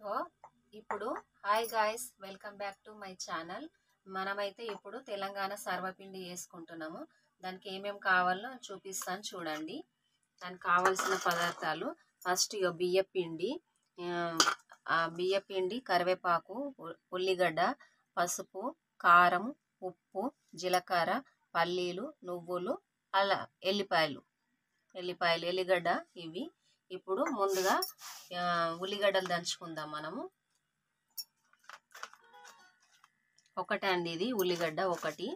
So ఇప్పుడు hi guys, welcome back to my channel. మనమైతే ఇప్పుడు తెలంగాణ సర్వపిండి వేసుకుంటున్నాము. దానికి ఏమేమి కావాలో చూపిస్తాను చూడండి. దానికి కావాల్సిన పదార్థాలు ఫస్ట్ బియ్యపిండి, బియ్యపిండి, కరివేపాకు, ఉల్లిగడ్డ, పసుపు, కారం, ఉప్పు, జీలకర్ర, పల్లీలు, నువ్వులు, అలా ఎల్లిపాయలు, ఎల్లిగడ్డ ఇవి. ఇప్పుడు ముందుగా ఉల్లిగడ్డలు దంచుకుందాం మనము. ఒకటే అండి ఇది ఉల్లిగడ్డ ఒకటి.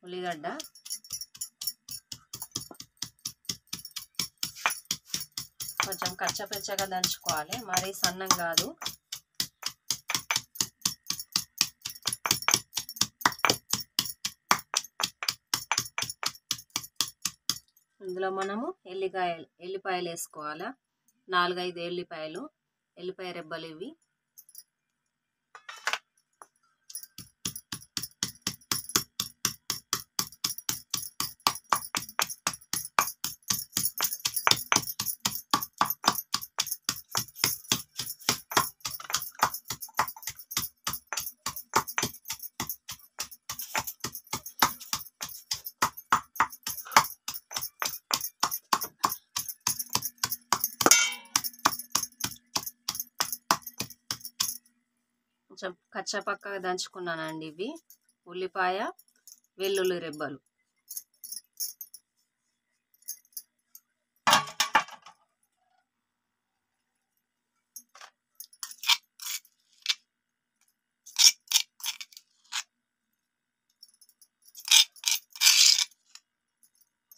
ఉల్లిగడ్డ కొంచెం కచ్చపచ్చగా దంచుకోవాలి, మరీ సన్నం కాదు. ఇందులో మనము ఎల్లిపాయలు వేసుకోవాలా. 4-5 ఎల్లిపాయ రెబ్బలు ఇవి. కొంచెం కచ్చపక్కగా దంచుకున్నానండి ఇవి. ఉల్లిపాయ, వెల్లుల్లి రెబ్బలు.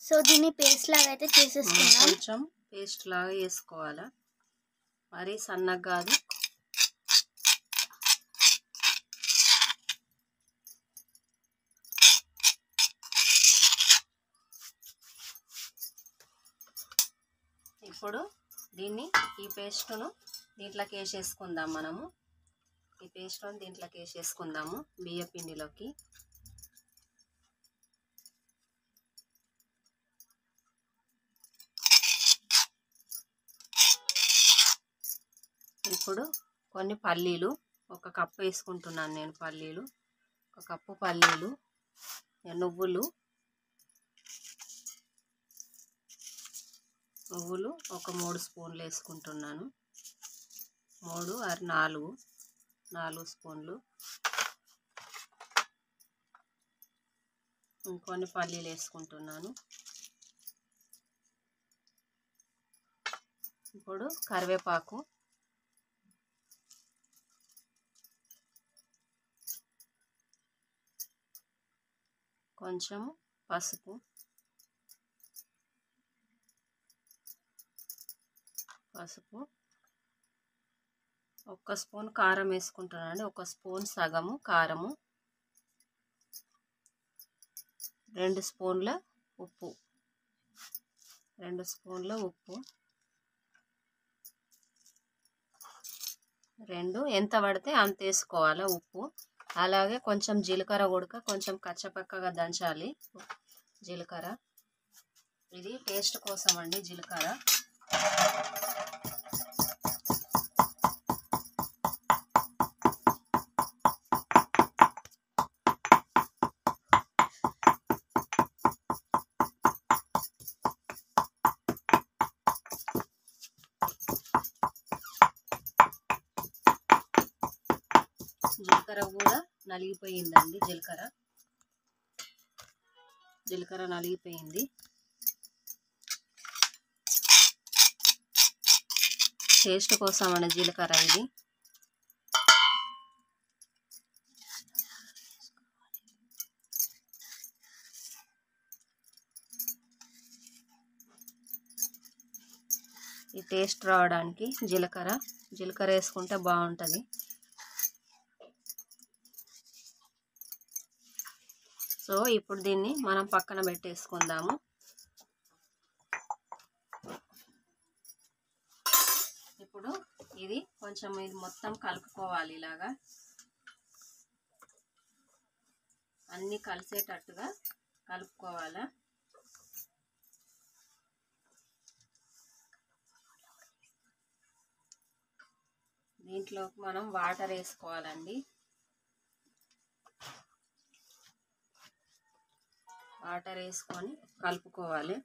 సో దీన్ని పేస్ట్ లాగా అయితే చేసేసుకున్నాం. కొంచెం పేస్ట్ లాగా వేసుకోవాలా, మరీ సన్నగా కాదు. ఇప్పుడు ఈ పేస్టును దీంట్లోకి వేసేసుకుందాం మనము. ఈ పేస్టును దీంట్లోకి వేసేసుకుందాము, బియ్య పిండిలోకి. ఇప్పుడు కొన్ని పల్లీలు, 1 కప్పు వేసుకుంటున్నాను నేను పల్లీలు. 1 కప్పు పల్లీలు, నువ్వులు ఒక 3 స్పూన్లు వేసుకుంటున్నాను. 3 or 4 స్పూన్లు. ఇంకొన్ని పల్లీలు వేసుకుంటున్నాను. ఇప్పుడు కరివేపాకు, కొంచెం పసుపు, 1 స్పూన్ కారం వేసుకుంటున్నాను. 1 స్పూన్ సగము కారము, 2 స్పూన్ల ఉప్పు, 2 స్పూన్ల ఉప్పు. 2 ఎంత పడితే అంత వేసుకోవాలి ఉప్పు. అలాగే కొంచెం జీలకర్ర ఉడక, కొంచెం కచ్చపక్కగా దంచాలి జీలకర్ర. ఇది టేస్ట్ కోసం అండి జీలకర్ర. జీలకర్ర కూడా నలిగిపోయిందండి. జీలకర్ర నలిగిపోయింది. టేస్ట్ కోసం అనే జీలకర్ర ఇది. ఈ టేస్ట్ రావడానికి జీలకర్ర వేసుకుంటే బాగుంటుంది. సో ఇప్పుడు దీన్ని మనం పక్కన పెట్టేసుకుందాము. ఇప్పుడు ఇది మొత్తం కలుపుకోవాలి. ఇలాగా అన్నీ కలిసేటట్టుగా కలుపుకోవాలా. దీంట్లోకి మనం వాటర్ వేసుకోవాలండి. వాటర్ వేసుకొని కలుపుకోవాలి.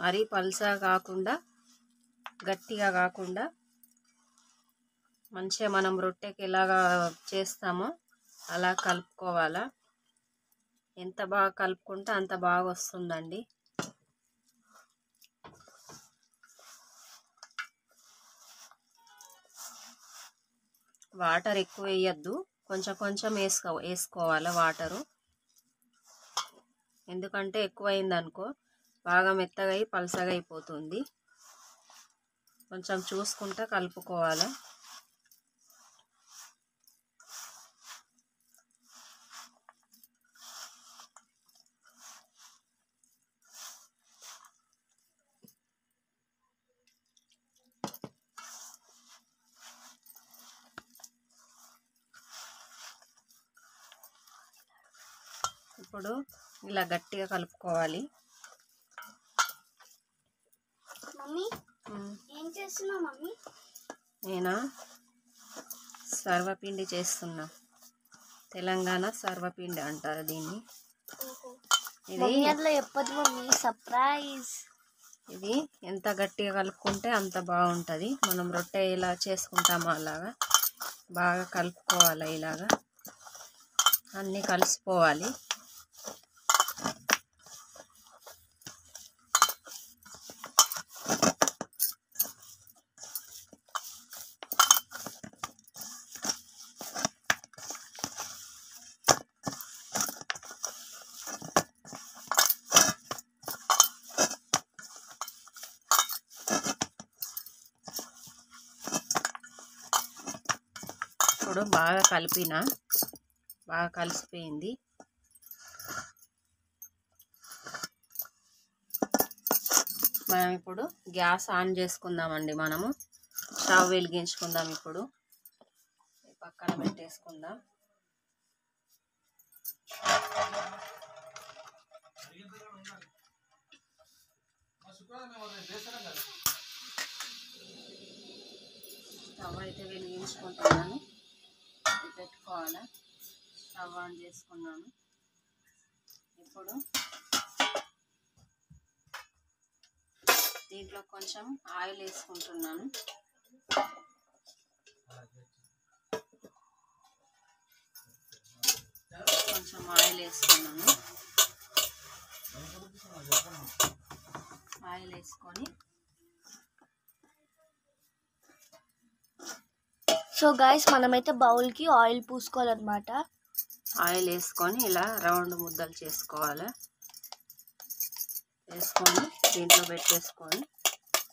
మరీ పల్చగా కాకుండా గట్టిగా కాకుండా మంచిగా మనం రొట్టెకి ఎలాగా చేస్తామో అలా కలుపుకోవాలా. ఎంత బాగా కలుపుకుంటే అంత బాగా వస్తుందండి. వాటర్ ఎక్కువ వేయద్దు, కొంచెం కొంచెం వేసుకోవాలి వాటరు. ఎందుకంటే ఎక్కువ అయిందనుకో బాగా మెత్తగా అయి పల్చగా అయిపోతుంది. కొంచెం చూసుకుంటా కలుపుకోవాలి. ఇప్పుడు ఇలా గట్టిగా కలుపుకోవాలి. మమ్మీ ఏం చేస్తున్నావు మమ్మీ? నేనా సర్వపిండి చేస్తున్నా. తెలంగాణ సర్వపిండి అంటారు దీన్ని. ఇది ఎప్పటి మమ్మీ సర్ప్రైజ్. ఇది ఎంత గట్టిగా కలుపుకుంటే అంత బాగుంటుంది. మనం రొట్టె ఇలా చేసుకుంటామో అలాగా బాగా కలుపుకోవాలి. ఇలాగా అన్నీ కలిసిపోవాలి. ఇప్పుడు బాగా బాగా కలిసిపోయింది. మనం ఇప్పుడు గ్యాస్ ఆన్ చేసుకుందామండి. మనము స్టవ్ వెలిగించుకుందాం. ఇప్పుడు పక్కన పెట్టేసుకుందాం. స్టవ్ అయితే వెలిగించుకుంటున్నాను. పెట్టుకోవాలి. స్టవ్ ఆన్ చేసుకున్నాను. ఇప్పుడు దీంట్లో కొంచెం ఆయిల్ వేసుకుంటున్నాను. కొంచెం ఆయిల్ వేసుకున్నాను. ఆయిల్ వేసుకొని సో గైస్ మనమైతే బౌల్కి ఆయిల్ పూసుకోవాలన్నమాట. ఆయిల్ వేసుకొని ఇలా రౌండ్ ముద్దలు చేసుకోవాలి. వేసుకొని దీంట్లో పెట్టేసుకొని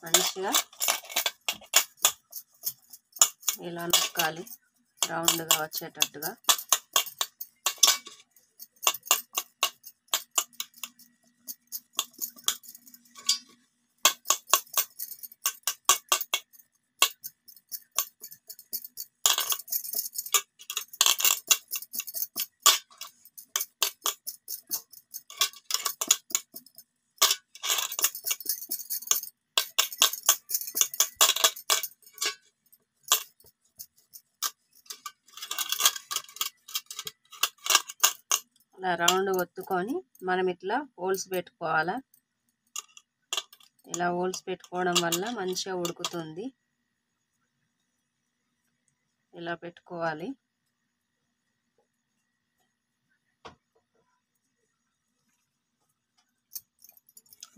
మంచిగా ఇలా నొక్కాలి రౌండ్గా వచ్చేటట్టుగా. ఇలా రౌండ్ ఒత్తుకొని మనం ఇట్లా హోల్స్ పెట్టుకోవాలి. ఇలా హోల్స్ పెట్టుకోవడం వల్ల మంచిగా ఉడుకుతుంది. ఇలా పెట్టుకోవాలి.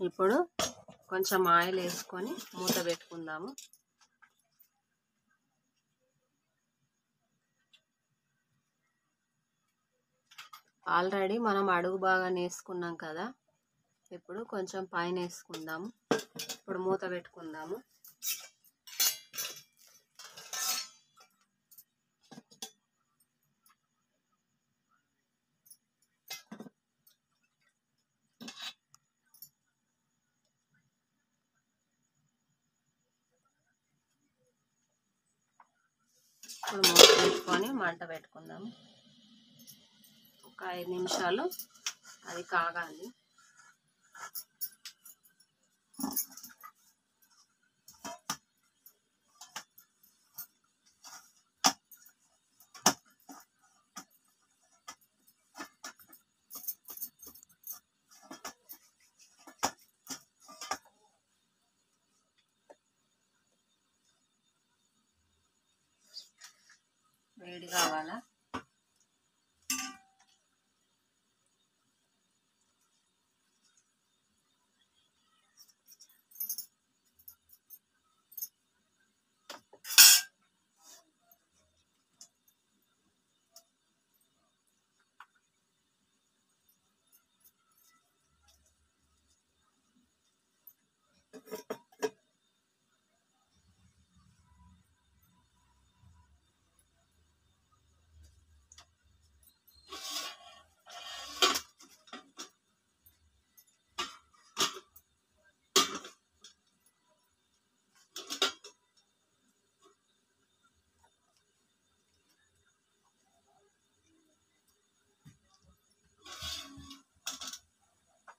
ఇప్పుడు కొంచెం ఆయిల్ వేసుకొని మూత పెట్టుకుందాము. ఆల్రెడీ మనం అడుగు బాగా వేసుకున్నాం కదా. ఇప్పుడు కొంచెం పైన వేసుకుందాము. ఇప్పుడు మూత పెట్టుకుందాము. ఇప్పుడు మూత పెట్టుకొని మంట పెట్టుకుందాము. ఒక 5 నిమిషాలు అది కాగాలి. వేడి కావాలా.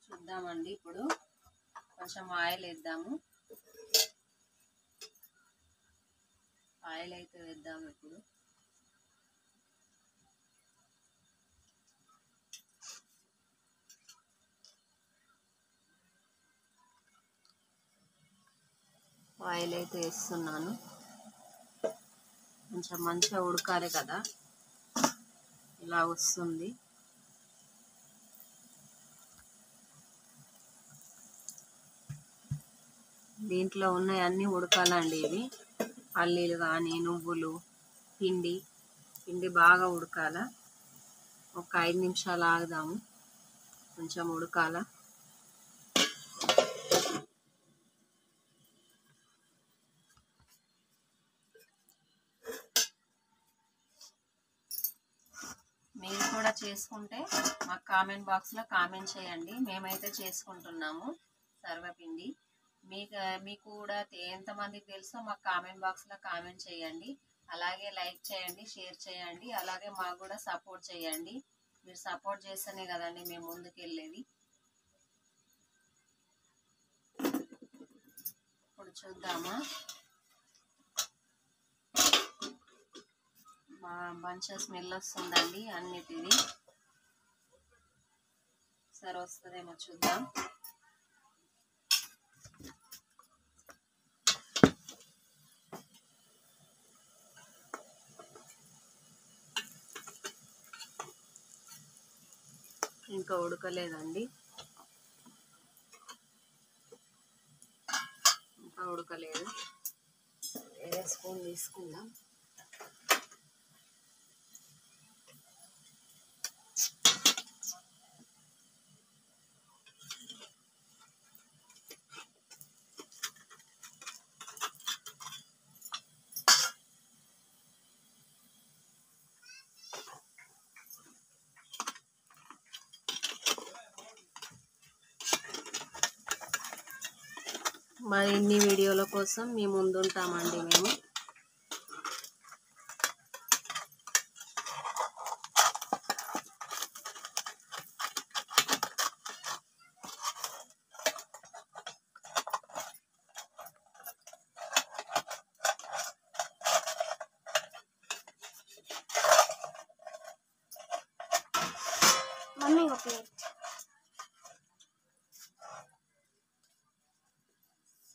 చూద్దామండి. ఇప్పుడు కొంచెం ఆయిల్ వేద్దాము. ఆయిల్ అయితే వేద్దాము ఇప్పుడు. ఆయిల్ అయితే వేస్తున్నాను. కొంచెం మంచిగా ఉడకాలి కదా, ఇలా వస్తుంది. దీంట్లో ఉన్నాయి అన్నీ ఉడకాలండి. ఇవి పల్లీలు కానీ నువ్వులు, పిండి బాగా ఉడకాల. ఒక 5 నిమిషాలు ఆగుదాము, కొంచెం ఉడకాల. మీరు కూడా చేసుకుంటే మాకు కామెంట్ బాక్స్లో కామెంట్ చేయండి. మేమైతే చేసుకుంటున్నాము సర్వపిండి. మీకు కూడా ఎంతమందికి తెలుసో మాకు కామెంట్ బాక్స్లో కామెంట్ చేయండి. అలాగే లైక్ చేయండి, షేర్ చేయండి. అలాగే మాకు కూడా సపోర్ట్ చేయండి. మీరు సపోర్ట్ చేస్తేనే కదండి మేము ముందుకు వెళ్ళేది. ఇప్పుడు చూద్దామా. మంచిగా స్మెల్ వస్తుందండి అన్నిటిది. సరే వస్తుందేమో చూద్దాం. ఇంకా ఉడకలేదండి, ఇంకా ఉడకలేదు. వేరే స్పూన్ తీసుకుందాం. మరిన్ని వీడియోల కోసం మీ ముందుంటామండి మేము. మమ్మీ ఒక ప్లేట్.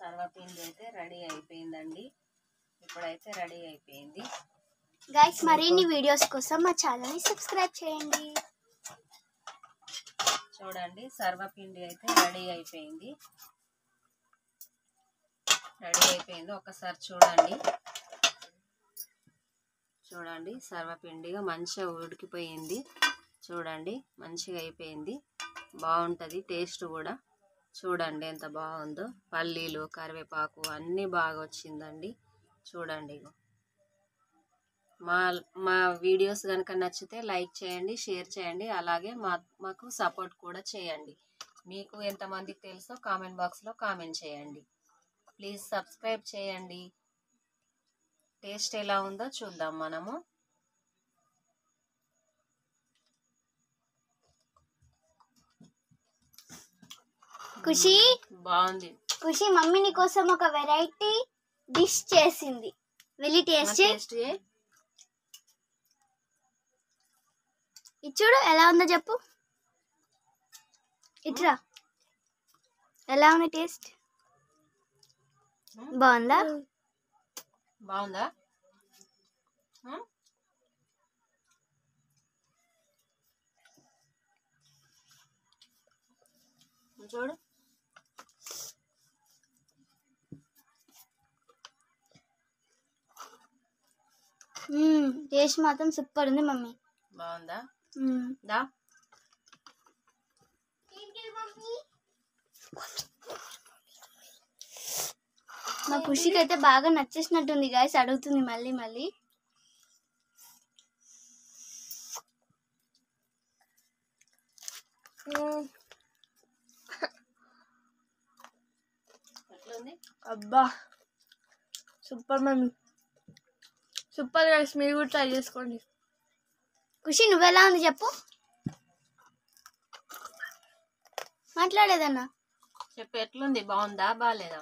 సర్వపిండి అయితే రెడీ అయిపోయిందండి. ఇప్పుడైతే రెడీ అయిపోయింది. గైస్ మరిన్ని వీడియోస్ కోసం మా ఛానల్ని సబ్స్క్రైబ్ చేయండి. చూడండి సర్వపిండి అయితే రెడీ అయిపోయింది. ఒకసారి చూడండి సర్వపిండిగా మంచిగా ఉడికిపోయింది. చూడండి మంచిగా అయిపోయింది. బాగుంటుంది టేస్ట్ కూడా. చూడండి ఎంత బాగుందో. పల్లీలు, కరివేపాకు అన్నీ బాగా వచ్చిందండి. చూడండి. మా వీడియోస్ కనుక నచ్చితే లైక్ చేయండి, షేర్ చేయండి. అలాగే మాకు సపోర్ట్ కూడా చేయండి. మీకు ఎంతమందికి తెలుసో కామెంట్ బాక్స్లో కామెంట్ చేయండి. ప్లీజ్ సబ్స్క్రైబ్ చేయండి. టేస్ట్ ఎలా ఉందో చూద్దాం మనము. ఖుషి బాగుంది. ఖుషి మమ్మీ నీ కోసం ఒక వెరైటీ డిష్ చేసింది. వెళ్ళి టేస్ట్ ఇచ్చుడు ఎలా ఉందో చెప్పు. ఇట్రా ఎలా ఉంది టేస్ట్? బాగుందా? చూడు. టేస్ట్ మాత్రం సూపర్ ఉంది మమ్మీ. బాగుందా? దా మా ఖుషికి అయితే బాగా నచ్చేసినట్టుంది గాయస్, అడుగుతుంది మళ్ళీ మళ్ళీ. ఎట్లుంది? అబ్బా సూపర్ మమ్మీ, సూపర్ గైస్, మీరు కూడా ట్రై చేసుకోండి. ఖుషి నువ్వెలా ఉంది చెప్పు, మాట్లాడేదన్నా చెప్పు, ఎట్లుంది? బాగుందా బాగాలేదా?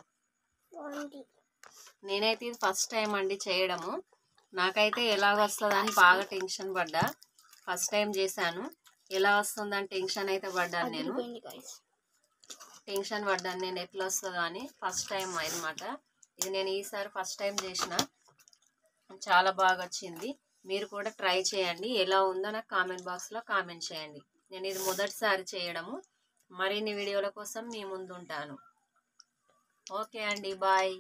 నేనైతే ఇది ఫస్ట్ టైం అండి చేయడము. నాకైతే ఎలా వస్తుందని బాగా టెన్షన్ పడ్డా. ఫస్ట్ టైం చేశాను, ఎలా వస్తుందని టెన్షన్ అయితే పడ్డాను నేను. ఎట్లా వస్తుందో అని. ఫస్ట్ టైం అనమాట ఇది. నేను ఈసారి ఫస్ట్ టైం చేసిన, చాలా బాగా వచ్చింది. మీరు కూడా ట్రై చేయండి. ఎలా ఉందో నాకు కామెంట్ బాక్స్లో కామెంట్ చేయండి. నేను ఇది మొదటిసారి చేయడము. మరిన్ని వీడియోల కోసం మీ ముందు ఉంటాను. ఓకే అండి, బాయ్.